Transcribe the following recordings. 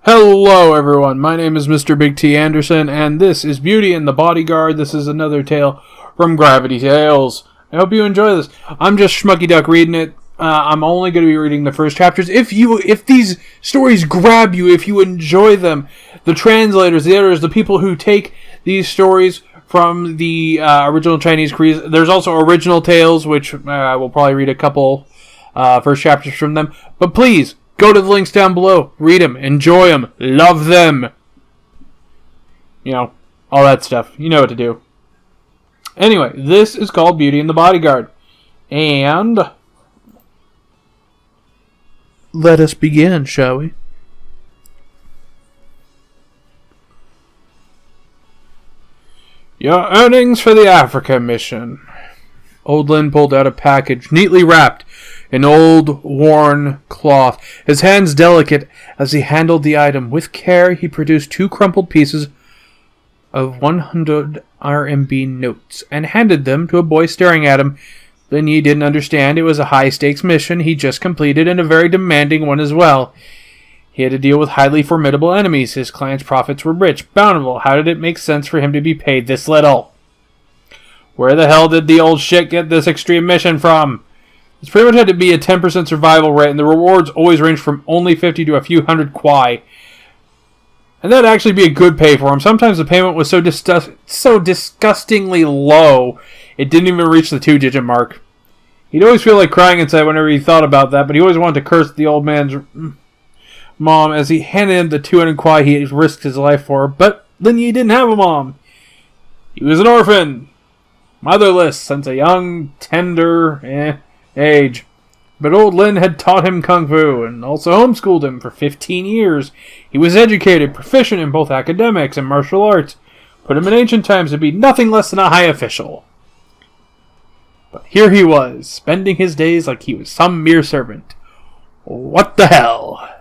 Hello everyone, my name is Mr. Big T Anderson, and this is Beauty and the Bodyguard. This is another tale from Gravity Tales. I hope you enjoy this. I'm just Schmucky Duck reading it. I'm only going to be reading the first chapters. If these stories grab you, if you enjoy them, the translators, the editors, the people who take these stories from the original Chinese creeds, there's also original tales, which we'll probably read a couple first chapters from them. But please, go to the links down below. Read them. Enjoy them. Love them. You know, all that stuff. You know what to do. Anyway, this is called Beauty and the Bodyguard. And let us begin, shall we? Your earnings for the Africa mission. Old Lin pulled out a package, neatly wrapped in old, worn cloth, his hands delicate as he handled the item. With care, he produced 2 crumpled pieces of 100 RMB notes and handed them to a boy staring at him. Lin Yi didn't understand. It was a high-stakes mission he just completed, and a very demanding one as well. He had to deal with highly formidable enemies. His client's profits were rich, bountiful. How did it make sense for him to be paid this little? Where the hell did the old shit get this extreme mission from? It's pretty much had to be a 10% survival rate, and the rewards always range from only 50 to a few hundred kwai. And that'd actually be a good pay for him. Sometimes the payment was so disgustingly low, it didn't even reach the 2-digit mark. He'd always feel like crying inside whenever he thought about that, but he always wanted to curse the old man's mom as he handed him the 200 kwai he had risked his life for. But Lin Yi didn't have a mom. He was an orphan. Motherless since a young, tender age. But old Lin had taught him kung fu and also homeschooled him for 15 years. He was educated, proficient in both academics and martial arts. Put him in ancient times to be nothing less than a high official. But here he was, spending his days like he was some mere servant. What the hell?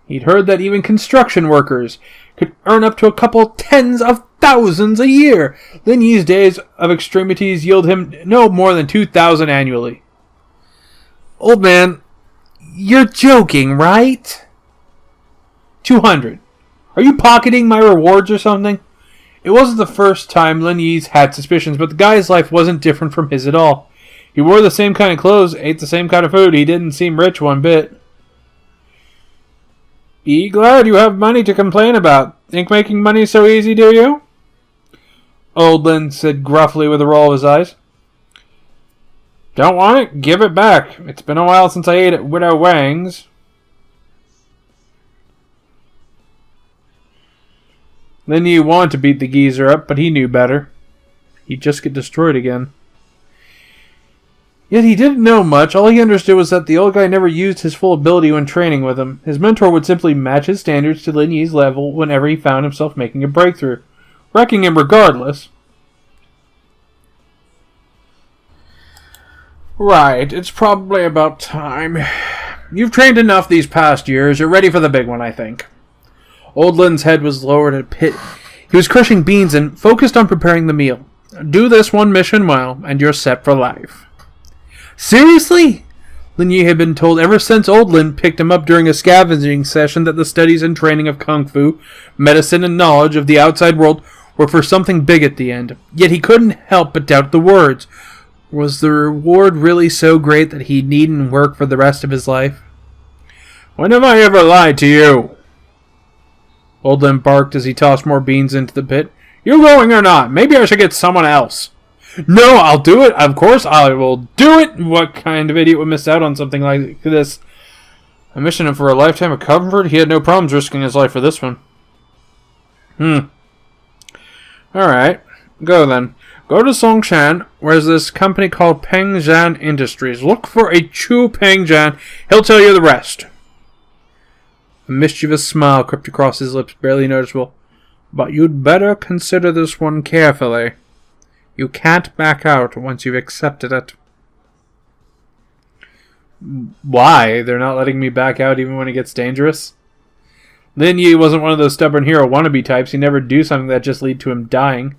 He'd heard that even construction workers could earn up to a couple tens of thousands a year. Lin Yi's days of extremities yield him no more than 2,000 annually. Old man, you're joking, right? 200. Are you pocketing my rewards or something? It wasn't the first time Lin Yi's had suspicions, but the guy's life wasn't different from his at all. He wore the same kind of clothes, ate the same kind of food. He didn't seem rich one bit. Be glad you have money to complain about. Think making money so easy, do you? Old Lin said gruffly with a roll of his eyes. Don't want it? Give it back. It's been a while since I ate at Widow Wang's. Lin Yi wanted to beat the geezer up, but he knew better. He'd just get destroyed again. Yet he didn't know much. All he understood was that the old guy never used his full ability when training with him. His mentor would simply match his standards to Lin Yi's level whenever he found himself making a breakthrough, wrecking him regardless. Right, it's probably about time. You've trained enough these past years. You're ready for the big one, I think. Old Lin's head was lowered in a pit. He was crushing beans and focused on preparing the meal. Do this one mission well, and you're set for life. Seriously? Lin Yi had been told ever since Old Lin picked him up during a scavenging session that the studies and training of kung fu, medicine, and knowledge of the outside world were for something big at the end. Yet he couldn't help but doubt the words. Was the reward really so great that he needn't work for the rest of his life? When have I ever lied to you? Old Lin barked as he tossed more beans into the pit. You going or not? Maybe I should get someone else. No, I'll do it. Of course I will do it. What kind of idiot would miss out on something like this? A mission for a lifetime of comfort? He had no problems risking his life for this one. Alright. Go then. Go to Songshan, where there's this company called Pengzhan Industries. Look for a Chu Pengzhan. He'll tell you the rest. A mischievous smile crept across his lips, barely noticeable. But you'd better consider this one carefully. You can't back out once you've accepted it. Why? They're not letting me back out even when it gets dangerous? Lin Yi wasn't one of those stubborn hero wannabe types. He'd never do something that just lead to him dying.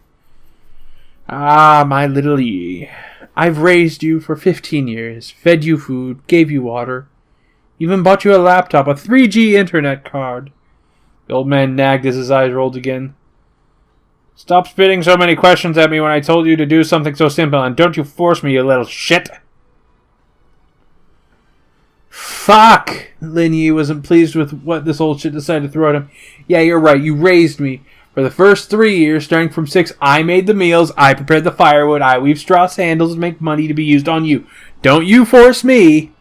Ah, my little Yi. I've raised you for 15 years, fed you food, gave you water. Even bought you a laptop, a 3G internet card. The old man nagged as his eyes rolled again. Stop spitting so many questions at me when I told you to do something so simple, and don't you force me, you little shit. Fuck! Lin Yi wasn't pleased with what this old shit decided to throw at him. Yeah, you're right, you raised me. For the first 3 years, starting from 6, I made the meals, I prepared the firewood, I weaved straw sandals to make money to be used on you. Don't you force me.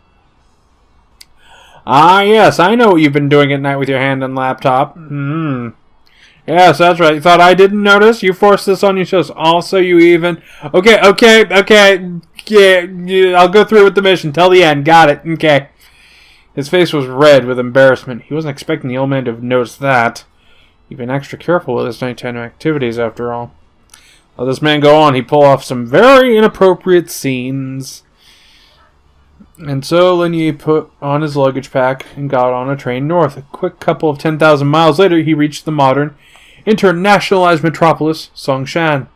Ah, yes, I know what you've been doing at night with your hand on laptop. Yes, that's right. You thought I didn't notice? You forced this on yourself. Also, you even... Okay. Yeah, I'll go through with the mission till the end. Got it. Okay. His face was red with embarrassment. He wasn't expecting the old man to have noticed that. He'd been extra careful with his nighttime activities, after all. Let this man go on. He pulled off some very inappropriate scenes. And so Lin Yi put on his luggage pack and got on a train north. A quick couple of 10,000 miles later, he reached the modern, internationalized metropolis, Songshan.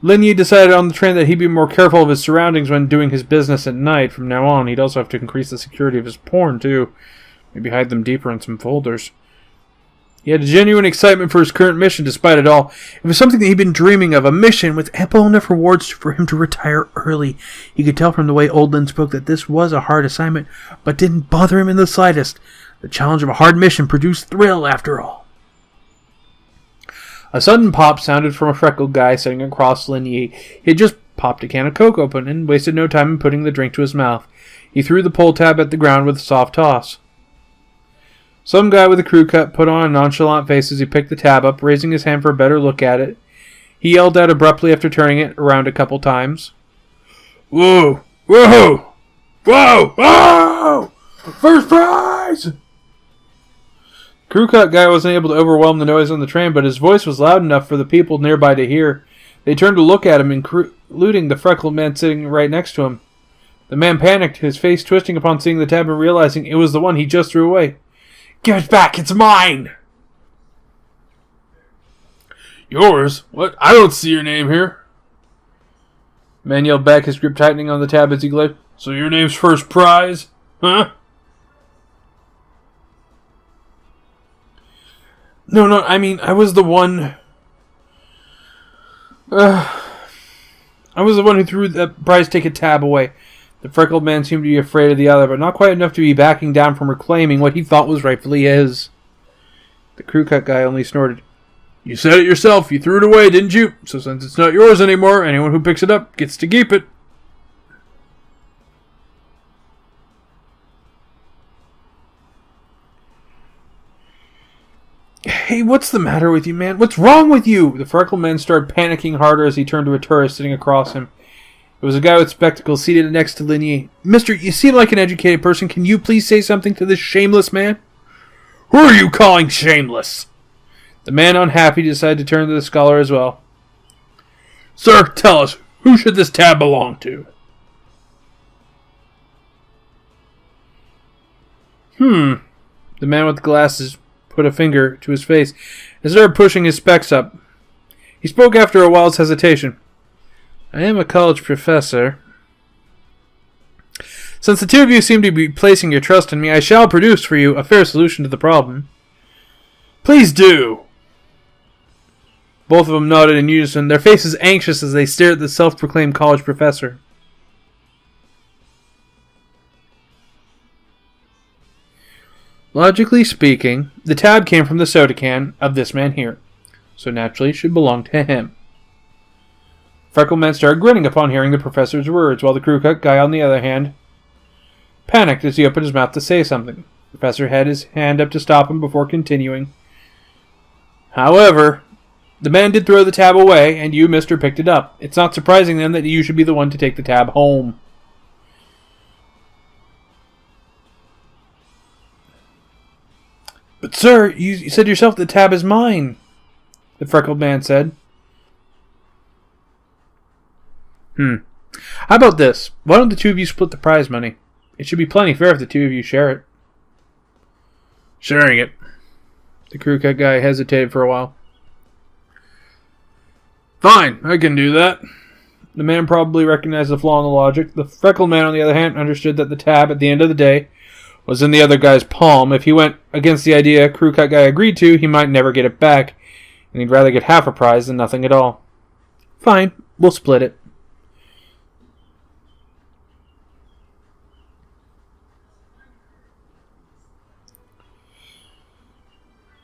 Lin Yi decided on the train that he'd be more careful of his surroundings when doing his business at night. From now on, he'd also have to increase the security of his porn, too. Maybe hide them deeper in some folders. He had a genuine excitement for his current mission despite it all. It was something that he'd been dreaming of, a mission with ample enough rewards for him to retire early. He could tell from the way Old Lin spoke that this was a hard assignment, but didn't bother him in the slightest. The challenge of a hard mission produced thrill, after all. A sudden pop sounded from a freckled guy sitting across Lin Yi. He had just popped a can of Coke open and wasted no time in putting the drink to his mouth. He threw the pull tab at the ground with a soft toss. Some guy with a crew cut put on a nonchalant face as he picked the tab up, raising his hand for a better look at it. He yelled out abruptly after turning it around a couple times. Whoa! Whoa! Whoa! Whoa! First prize! Crew cut guy wasn't able to overwhelm the noise on the train, but his voice was loud enough for the people nearby to hear. They turned to look at him, including the freckled man sitting right next to him. The man panicked, his face twisting upon seeing the tab and realizing it was the one he just threw away. Give it back! It's mine! Yours? What? I don't see your name here. The man yelled back, his grip tightening on the tab as he glared. So your name's First Prize? Huh? No, I mean, I was the one... I was the one who threw the prize ticket tab away. The freckled man seemed to be afraid of the other, but not quite enough to be backing down from reclaiming what he thought was rightfully his. The crew cut guy only snorted. You said it yourself. You threw it away, didn't you? So since it's not yours anymore, anyone who picks it up gets to keep it. Hey, what's the matter with you, man? What's wrong with you? The freckled man started panicking harder as he turned to a tourist sitting across him. It was a guy with spectacles seated next to Lin Yi. Mister, you seem like an educated person. Can you please say something to this shameless man? Who are you calling shameless? The man, unhappy, decided to turn to the scholar as well. Sir, tell us, who should this tab belong to? The man with the glasses put a finger to his face and started pushing his specs up. He spoke after a while's hesitation. I am a college professor. Since the two of you seem to be placing your trust in me, I shall produce for you a fair solution to the problem. Please do. Both of them nodded in unison, their faces anxious as they stared at the self-proclaimed college professor. Logically speaking, the tab came from the soda can of this man here, so naturally it should belong to him. Freckled man started grinning upon hearing the professor's words, while the crew cut guy, on the other hand, panicked as he opened his mouth to say something. The professor had his hand up to stop him before continuing. However, the man did throw the tab away, and you, mister, picked it up. It's not surprising, then, that you should be the one to take the tab home. But, sir, you said yourself the tab is mine, the freckled man said. How about this? Why don't the two of you split the prize money? It should be plenty fair if the two of you share it. Sharing it. The crew cut guy hesitated for a while. Fine, I can do that. The man probably recognized the flaw in the logic. The freckled man, on the other hand, understood that the tab, at the end of the day, was in the other guy's palm. If he went against the idea crew cut guy agreed to, he might never get it back, and he'd rather get half a prize than nothing at all. Fine, we'll split it.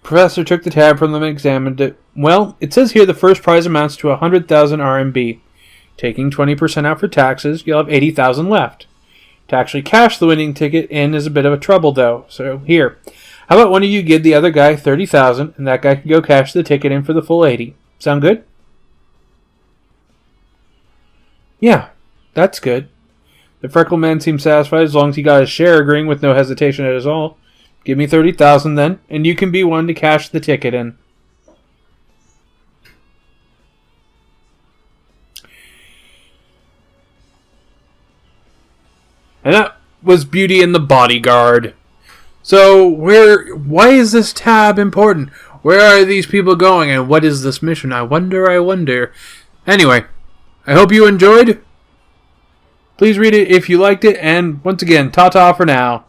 Professor took the tab from them and examined it. Well, it says here the first prize amounts to 100,000 RMB. Taking 20% out for taxes, you'll have 80,000 left. To actually cash the winning ticket in is a bit of a trouble, though. So here, how about one of you give the other guy 30,000, and that guy can go cash the ticket in for the full 80. Sound good? Yeah, that's good. The freckled man seemed satisfied as long as he got his share, agreeing with no hesitation at all. Give me 30,000 then, and you can be one to cash the ticket in. And that was Beauty and the Bodyguard. So, why is this tab important? Where are these people going, and what is this mission? I wonder. Anyway, I hope you enjoyed. Please read it if you liked it, and once again, ta-ta for now.